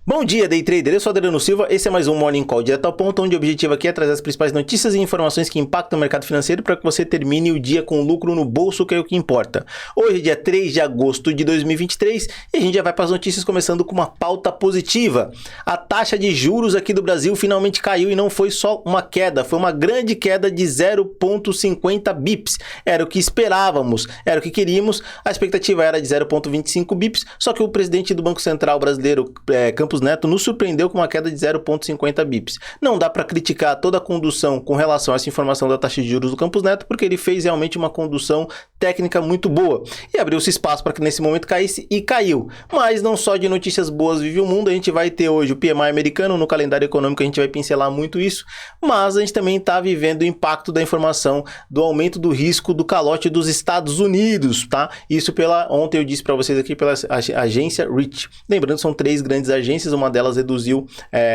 Bom dia, Day Trader. Eu sou Adriano Silva. Esse é mais um Morning Call direto ao ponto, onde o objetivo aqui é trazer as principais notícias e informações que impactam o mercado financeiro para que você termine o dia com lucro no bolso, que é o que importa. Hoje é dia 3 de agosto de 2023 e a gente já vai para as notícias, começando com uma pauta positiva. A taxa de juros aqui do Brasil finalmente caiu e não foi só uma queda, foi uma grande queda de 0,50 bips. Era o que esperávamos, era o que queríamos. A expectativa era de 0,25 bips, só que o presidente do Banco Central brasileiro, Campos Neto, nos surpreendeu com uma queda de 0,50 bips. Não dá para criticar toda a condução com relação a essa informação da taxa de juros do Campos Neto, porque ele fez realmente uma condução técnica muito boa e abriu-se espaço para que nesse momento caísse e caiu. Mas não só de notícias boas vive o mundo, a gente vai ter hoje o PMI americano no calendário econômico, a gente vai pincelar muito isso, mas a gente também está vivendo o impacto da informação do aumento do risco do calote dos Estados Unidos, tá? Isso ontem eu disse para vocês aqui pela agência Reach. Lembrando, são 3 grandes agências, uma delas reduziu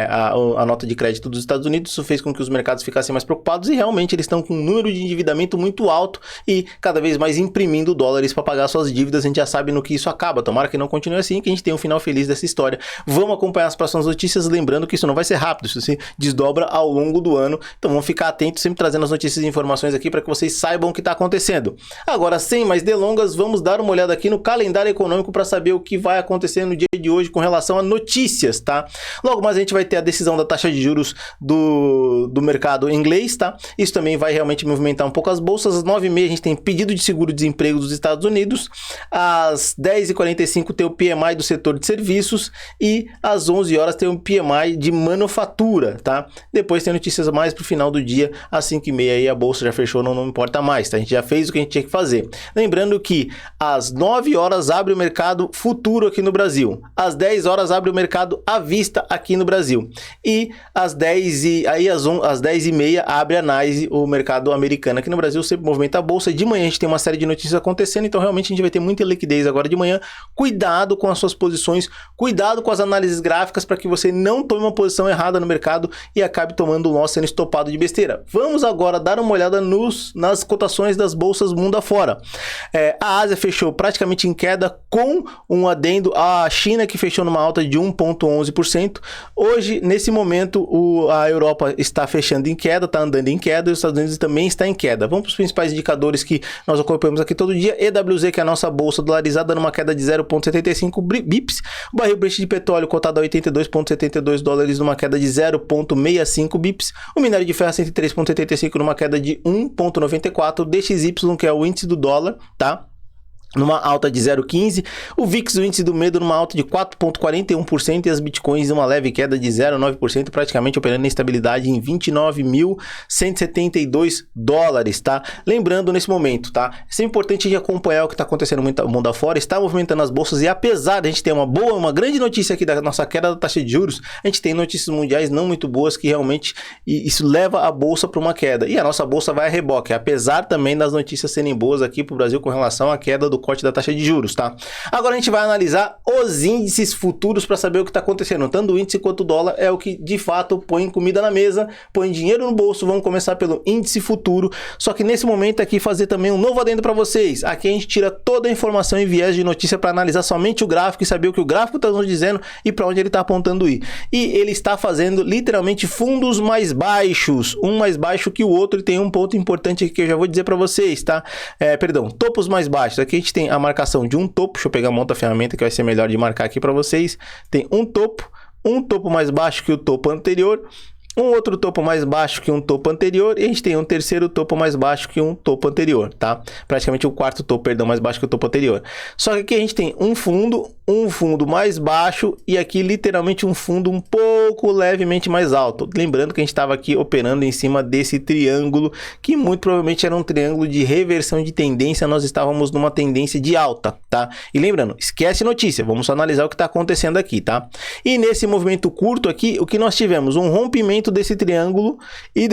a nota de crédito dos Estados Unidos, isso fez com que os mercados ficassem mais preocupados e realmente eles estão com um número de endividamento muito alto e cada vez mais imprimindo dólares para pagar suas dívidas. A gente já sabe no que isso acaba, tomara que não continue assim, que a gente tenha um final feliz dessa história. Vamos acompanhar as próximas notícias, lembrando que isso não vai ser rápido, isso se desdobra ao longo do ano, então vamos ficar atentos, sempre trazendo as notícias e informações aqui para que vocês saibam o que está acontecendo. Agora, sem mais delongas, vamos dar uma olhada aqui no calendário econômico para saber o que vai acontecer no dia de hoje com relação a notícias, tá? Logo mais a gente vai ter a decisão da taxa de juros do mercado inglês, tá? Isso também vai realmente movimentar um pouco as bolsas. Às 9h30 a gente tem pedido de seguro-desemprego dos Estados Unidos, às 10h45 tem o PMI do setor de serviços e às 11 horas tem o PMI de manufatura, tá? Depois tem notícias mais pro final do dia, às 5h30 aí a bolsa já fechou, não importa mais, tá? A gente já fez o que a gente tinha que fazer. Lembrando que às 9 horas abre o mercado futuro aqui no Brasil, às 10 horas abre o mercado à vista aqui no Brasil e às 10h30 abre a NYSE, o mercado americano aqui no Brasil, sempre movimenta a bolsa. De manhã a gente tem uma série de notícias acontecendo, então realmente a gente vai ter muita liquidez agora de manhã. Cuidado com as suas posições, cuidado com as análises gráficas para que você não tome uma posição errada no mercado e acabe tomando um loss sendo estopado de besteira. Vamos agora dar uma olhada nas cotações das bolsas mundo afora. A Ásia fechou praticamente em queda, com um adendo à China, que fechou numa alta de 1,11%. Hoje, nesse momento, a Europa está fechando em queda, está andando em queda, e os Estados Unidos também está em queda. Vamos para os principais indicadores que nós acompanhamos aqui todo dia. EWZ, que é a nossa bolsa dolarizada, numa queda de 0,75 bips. O barril Brent de petróleo cotado a 82,72 dólares, numa queda de 0,65 bips. O minério de ferro a 103,85 numa queda de 1,94. O DXY, que é o índice do dólar, tá? Numa alta de 0,15, o VIX, o índice do medo, numa alta de 4,41% e as bitcoins numa leve queda de 0,9%, praticamente operando em estabilidade em 29.172 dólares, tá? Lembrando nesse momento, tá? É importante a gente acompanhar o que está acontecendo no mundo afora, está movimentando as bolsas, e apesar de a gente ter uma grande notícia aqui da nossa queda da taxa de juros, a gente tem notícias mundiais não muito boas que realmente isso leva a bolsa para uma queda, e a nossa bolsa vai a reboque, apesar também das notícias serem boas aqui para o Brasil com relação à queda do corte da taxa de juros, tá? Agora a gente vai analisar os índices futuros para saber o que está acontecendo. Tanto o índice quanto o dólar é o que de fato põe comida na mesa, põe dinheiro no bolso. Vamos começar pelo índice futuro. Só que nesse momento aqui fazer também um novo adendo para vocês. Aqui a gente tira toda a informação e viés de notícia para analisar somente o gráfico e saber o que o gráfico está nos dizendo e para onde ele está apontando ir. E ele está fazendo literalmente fundos mais baixos, um mais baixo que o outro, e tem um ponto importante aqui que eu já vou dizer para vocês, tá? Topos mais baixos. Aqui a gente tem a marcação de um topo. Deixa eu pegar a monta ferramenta que vai ser melhor de marcar aqui para vocês. Tem um topo mais baixo que o topo anterior, um outro topo mais baixo que um topo anterior, e a gente tem um terceiro topo mais baixo que um topo anterior, tá? Praticamente o quarto topo, perdão, mais baixo que o topo anterior. Só que aqui a gente tem um fundo mais baixo e aqui literalmente um fundo um pouco levemente mais alto. Lembrando que a gente estava aqui operando em cima desse triângulo, que muito provavelmente era um triângulo de reversão de tendência, nós estávamos numa tendência de alta, tá? E lembrando, esquece notícia, vamos só analisar o que está acontecendo aqui, tá? E nesse movimento curto aqui, o que nós tivemos? Um rompimento desse triângulo e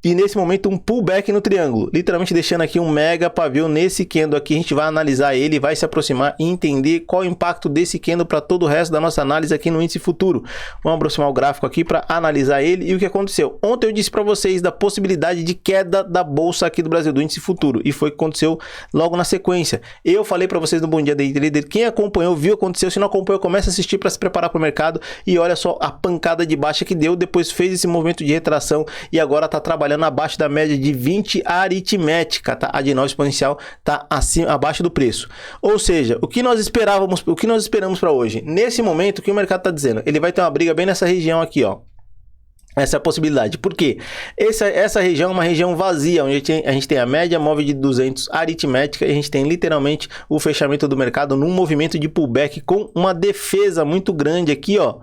E nesse momento um pullback no triângulo, literalmente deixando aqui um mega pavio nesse candle aqui. A gente vai analisar ele, vai se aproximar e entender qual é o impacto desse candle para todo o resto da nossa análise aqui no índice futuro. Vamos aproximar o gráfico aqui para analisar ele e o que aconteceu. Ontem eu disse para vocês da possibilidade de queda da bolsa aqui do Brasil, do índice futuro, e foi o que aconteceu logo na sequência. Eu falei para vocês no Bom Dia Day Trader, quem acompanhou viu o que aconteceu, se não acompanhou começa a assistir para se preparar para o mercado e olha só a pancada de baixa que deu, depois fez esse movimento de retração e agora está trabalhando abaixo da média de 20 aritmética, tá? A de 9 exponencial está abaixo do preço. Ou seja, o que nós esperamos para hoje? Nesse momento, o que o mercado está dizendo? Ele vai ter uma briga bem nessa região aqui, ó. Essa é a possibilidade. Por quê? Essa região é uma região vazia, onde a gente tem a média móvel de 200 aritmética e a gente tem literalmente o fechamento do mercado num movimento de pullback com uma defesa muito grande aqui, ó,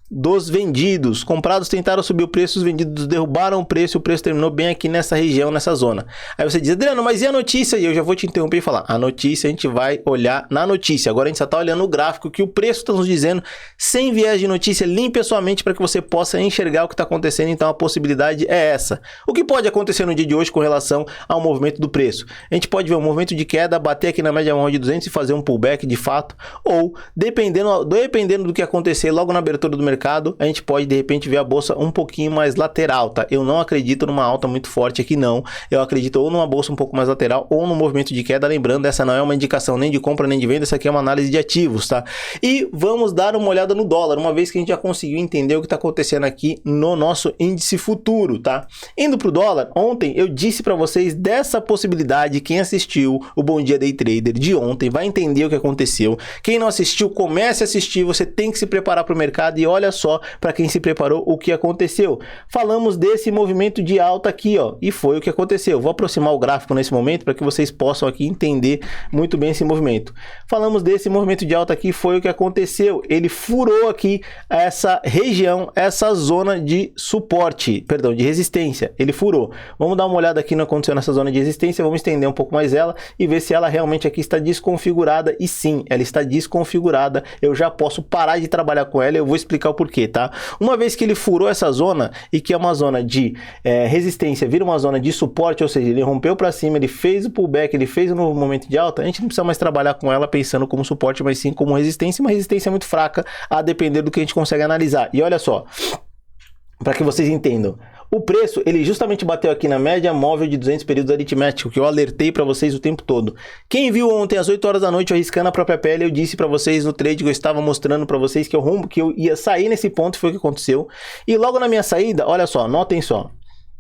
dos vendidos. Comprados tentaram subir o preço, os vendidos derrubaram o preço terminou bem aqui nessa região, nessa zona. Aí você diz, Adriano, mas e a notícia? E eu já vou te interromper e falar, a notícia a gente vai olhar na notícia. Agora a gente só está olhando o gráfico, que o preço está nos dizendo, sem viés de notícia, limpe a sua mente para que você possa enxergar o que está acontecendo. Então a possibilidade é essa. O que pode acontecer no dia de hoje com relação ao movimento do preço? A gente pode ver um movimento de queda, bater aqui na média móvel de 200 e fazer um pullback de fato, ou dependendo do que acontecer logo na abertura do mercado, a gente pode de repente ver a bolsa um pouquinho mais lateral, tá? Eu não acredito numa alta muito forte aqui não, eu acredito ou numa bolsa um pouco mais lateral ou no movimento de queda, lembrando, essa não é uma indicação nem de compra nem de venda, essa aqui é uma análise de ativos, tá? E vamos dar uma olhada no dólar, uma vez que a gente já conseguiu entender o que está acontecendo aqui no nosso índice futuro, tá? Indo para o dólar, ontem eu disse para vocês dessa possibilidade, quem assistiu o Bom Dia Day Trader de ontem vai entender o que aconteceu, quem não assistiu, comece a assistir, você tem que se preparar para o mercado e olha só, para quem se preparou, o que aconteceu. Falamos desse movimento de alta aqui, ó, e foi o que aconteceu. Vou aproximar o gráfico nesse momento para que vocês possam aqui entender muito bem esse movimento. Falamos desse movimento de alta aqui, foi o que aconteceu. Ele furou aqui essa região, essa zona de suporte, perdão, de resistência. Ele furou. Vamos dar uma olhada aqui no que aconteceu nessa zona de resistência, vamos estender um pouco mais ela e ver se ela realmente aqui está desconfigurada. E sim, ela está desconfigurada. Eu já posso parar de trabalhar com ela, eu vou explicar o porquê, tá? Uma vez que ele furou essa zona e que é uma zona de resistência, vira uma zona de suporte, ou seja, ele rompeu para cima, ele fez o pullback, ele fez um novo momento de alta, a gente não precisa mais trabalhar com ela pensando como suporte, mas sim como resistência, uma resistência muito fraca a depender do que a gente consegue analisar. E olha só, para que vocês entendam, o preço, ele justamente bateu aqui na média móvel de 200 períodos aritméticos, que eu alertei para vocês o tempo todo. Quem viu ontem às 8 horas da noite, eu arriscando a própria pele, eu disse para vocês no trade que eu estava mostrando para vocês que eu ia sair nesse ponto, foi o que aconteceu. E logo na minha saída, olha só, notem só.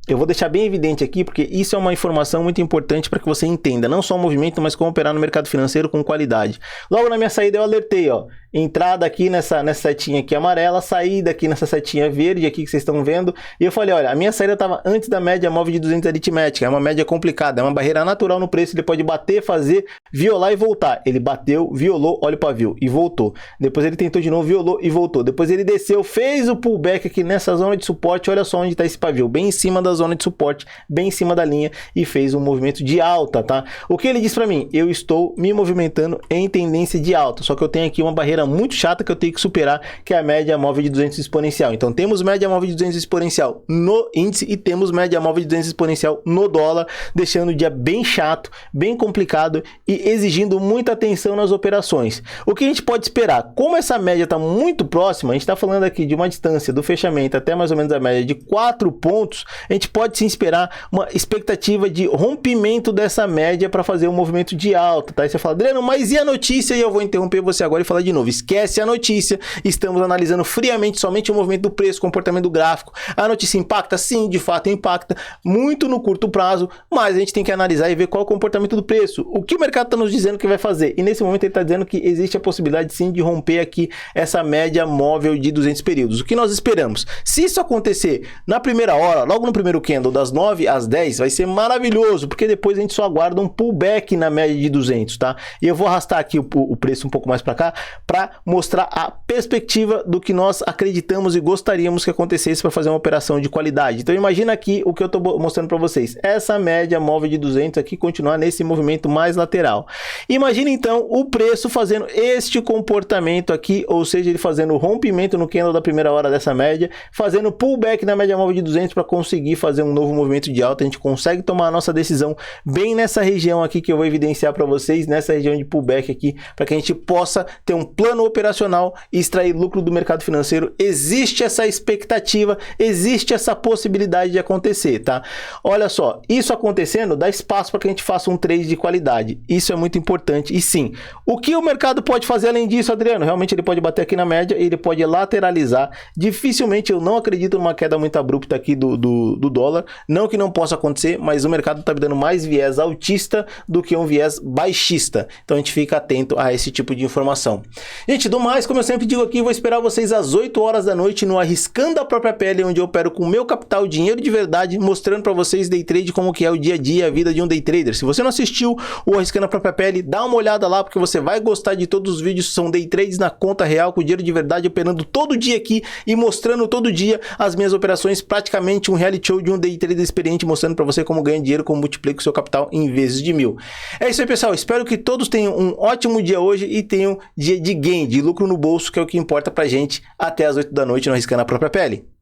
Eu vou deixar bem evidente aqui, porque isso é uma informação muito importante para que você entenda, não só o movimento, mas como operar no mercado financeiro com qualidade. Logo na minha saída eu alertei, ó, entrada aqui nessa setinha aqui amarela, saída aqui nessa setinha verde aqui que vocês estão vendo, e eu falei, olha, a minha saída estava antes da média móvel de 200 aritmética, é uma média complicada, é uma barreira natural no preço, ele pode bater, fazer, violar e voltar. Ele bateu, violou, olha o pavio, e voltou. Depois ele tentou de novo, violou e voltou. Depois ele desceu, fez o pullback aqui nessa zona de suporte, olha só onde está esse pavio, bem em cima da zona de suporte, bem em cima da linha, e fez um movimento de alta, tá? O que ele disse para mim? Eu estou me movimentando em tendência de alta, só que eu tenho aqui uma barreira muito chata que eu tenho que superar, que é a média móvel de 200 exponencial. Então temos média móvel de 200 exponencial no índice e temos média móvel de 200 exponencial no dólar, deixando o dia bem chato, bem complicado e exigindo muita atenção nas operações. O que a gente pode esperar? Como essa média está muito próxima, a gente está falando aqui de uma distância do fechamento até mais ou menos a média de 4 pontos, a gente pode sim esperar uma expectativa de rompimento dessa média para fazer um movimento de alta, tá? Aí você fala, Adriano, mas e a notícia? E eu vou interromper você agora e falar de novo. Esquece a notícia, estamos analisando friamente somente o movimento do preço, comportamento do gráfico. A notícia impacta? Sim, de fato impacta, muito no curto prazo, mas a gente tem que analisar e ver qual é o comportamento do preço. O que o mercado está nos dizendo que vai fazer? E nesse momento ele está dizendo que existe a possibilidade sim de romper aqui essa média móvel de 200 períodos. O que nós esperamos? Se isso acontecer na primeira hora, logo no primeiro candle, das 9 às 10, vai ser maravilhoso, porque depois a gente só aguarda um pullback na média de 200, tá? E eu vou arrastar aqui o preço um pouco mais para cá, para mostrar a perspectiva do que nós acreditamos e gostaríamos que acontecesse para fazer uma operação de qualidade. Então imagina aqui o que eu estou mostrando para vocês. Essa média móvel de 200 aqui continuar nesse movimento mais lateral. Imagina então o preço fazendo este comportamento aqui, ou seja, ele fazendo o rompimento no candle da primeira hora dessa média, fazendo pullback na média móvel de 200 para conseguir fazer um novo movimento de alta. A gente consegue tomar a nossa decisão bem nessa região aqui que eu vou evidenciar para vocês, nessa região de pullback aqui, para que a gente possa ter um plano operacional e extrair lucro do mercado financeiro. Existe essa expectativa, existe essa possibilidade de acontecer, tá? Olha só, isso acontecendo dá espaço para que a gente faça um trade de qualidade. Isso é muito importante. E sim, o que o mercado pode fazer além disso, Adriano? Realmente ele pode bater aqui na média, ele pode lateralizar. Dificilmente, eu não acredito numa queda muito abrupta aqui do dólar. Não que não possa acontecer, mas o mercado está me dando mais viés altista do que um viés baixista. Então a gente fica atento a esse tipo de informação. Gente, do mais, como eu sempre digo aqui, vou esperar vocês às 8 horas da noite no Arriscando a Própria Pele, onde eu opero com o meu capital, dinheiro de verdade, mostrando para vocês day trade como que é o dia a dia, a vida de um day trader. Se você não assistiu o Arriscando a Própria Pele, dá uma olhada lá, porque você vai gostar de todos os vídeos. São day trades na conta real, com dinheiro de verdade, operando todo dia aqui e mostrando todo dia as minhas operações, praticamente um reality show de um day trader experiente, mostrando para você como ganhar dinheiro, como multiplica o seu capital em vezes de 1000. É isso aí, pessoal. Espero que todos tenham um ótimo dia hoje e tenham dia de gain, de lucro no bolso, que é o que importa pra gente. Até às 8 da noite no Arriscando a Própria Pele.